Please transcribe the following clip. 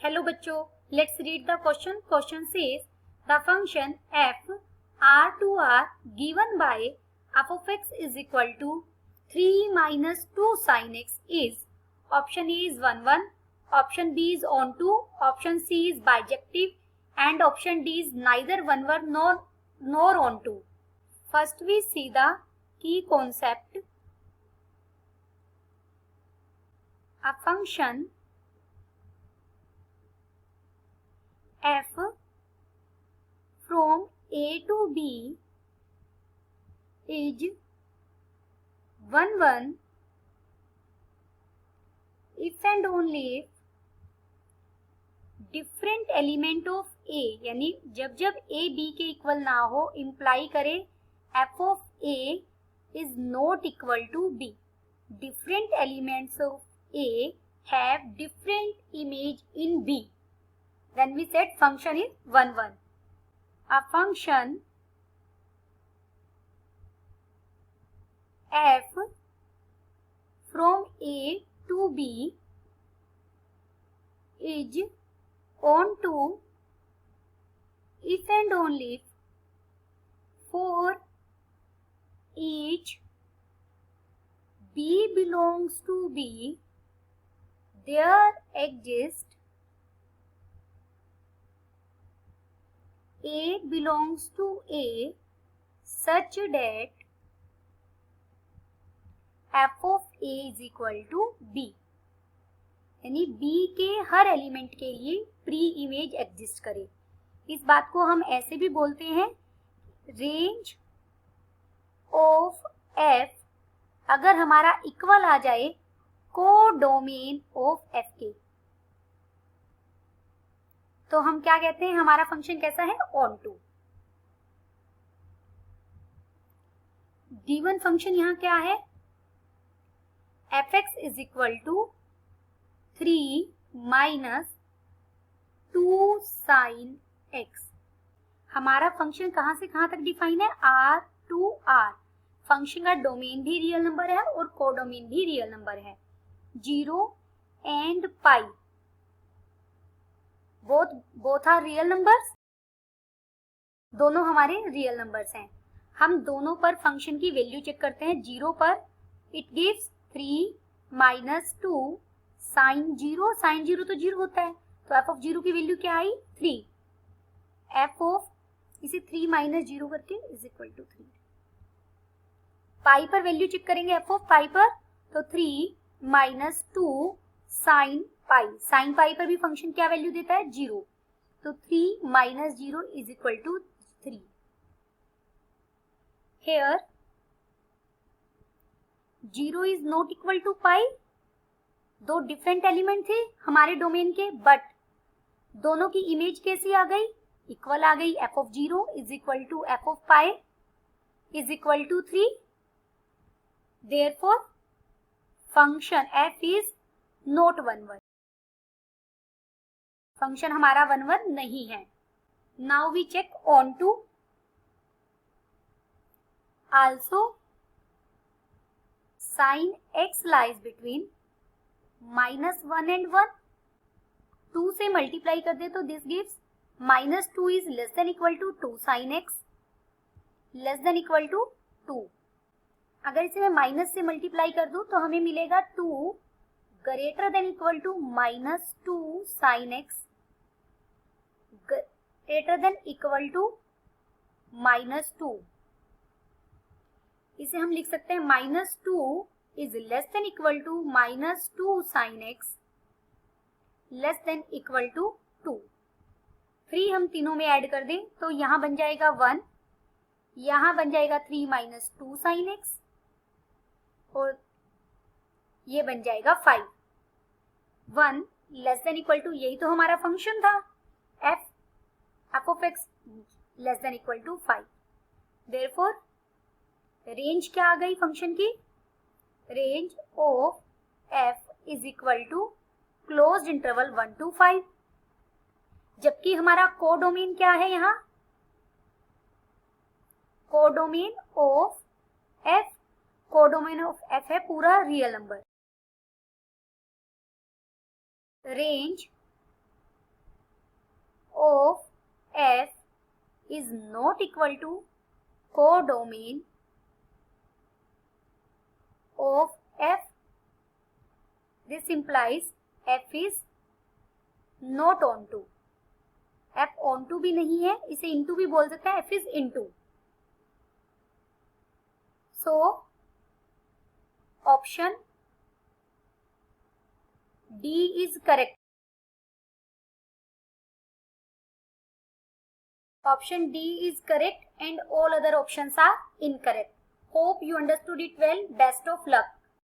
Hello बच्चों, let's read the question. Question says the function f r to r given by f of x is equal to 3 minus 2 sin x is option A is 1 1, option B is on 2, option C is bijective and option D is neither 1 1 nor on 2. First we see the key concept. A function f from A to B is 1 1 if and only if different element of A, यानी जब जब A B के equal ना हो imply करे F of A is not equal to B. Different elements of A have different image in B. Then we said function is 1 1. A function f from A to B is on to if and only if for each B belongs to B there exists A belongs to A such that f of A is equal to B. यानी B के हर element के लिए pre image exist करे. इस बात को हम ऐसे भी बोलते हैं रेंज ऑफ F अगर हमारा इक्वल आ जाए कोडोमेन ऑफ F के, तो हम क्या कहते हैं, हमारा फंक्शन कैसा है, ऑन टू. गिवन फंक्शन यहां क्या है, f(x) is equal to 3 minus 2 sine x. हमारा फंक्शन कहां से कहां तक डिफाइन है, r टू r. फंक्शन का डोमेन भी रियल नंबर है और कोडोमेन भी रियल नंबर है. 0 and pi both are real numbers. दोनों हमारे रियल नंबर्स हैं. हम दोनों पर फंक्शन की वैल्यू चेक करते हैं. 0 पर it gives 3 minus 2 sine 0. Sine 0 तो 0 होता है, तो एफ ऑफ 0 की वैल्यू क्या आई, 3. एफ ऑफ इसे 3 माइनस 0 करके इज इक्वल टू 3. पाई पर वैल्यू चेक करेंगे एफ ऑफ पाई पर, तो 3 minus 2 sine pi. Sine pi पर भी फंक्शन क्या वैल्यू देता है, 0. तो 3 minus 0 is equal to 3. Here 0 is not equal to pi. दो डिफरेंट एलिमेंट थे हमारे डोमेन के, बट दोनों की इमेज कैसी आ गई, इक्वल आ गई. F of 0 is equal to F of pi is equal to 3. Therefore function f is not 1 1. Function हमारा 1 1 नहीं है. Now we check onto. Also sine x lies between minus 1 and 1. 2 से multiply कर दे तो this gives minus 2 is less than equal to 2 sine x less than equal to 2. अगर इसे मैं माइनस से मल्टीप्लाई कर दूं तो हमें मिलेगा 2 greater than equal to minus 2 sine x greater than equal to minus 2. इसे हम लिख सकते हैं minus 2 is less than equal to minus 2 sine x less than equal to 2. 3 हम तीनों में ऐड कर दें तो यहां बन जाएगा 1, यहां बन जाएगा 3 माइनस 2 साइन x और ये बन जाएगा 5. 1 लेस देन इक्वल टू, यही तो हमारा फंक्शन था, F of X less than equal to 5. Therefore range क्या आ गई फंक्शन की, range of f is equal to closed interval 1 to 5. जबकि हमारा कोडोमेन क्या है, यहाँ codomain of f, codomain of f है पूरा real number. Range of F is not equal to codomain of F. This implies F is not onto. F onto भी नहीं है, इसे into भी बोल सकता है, F is into. So option D is correct. Option D is correct and all other options are incorrect. Hope you understood it well. Best of luck.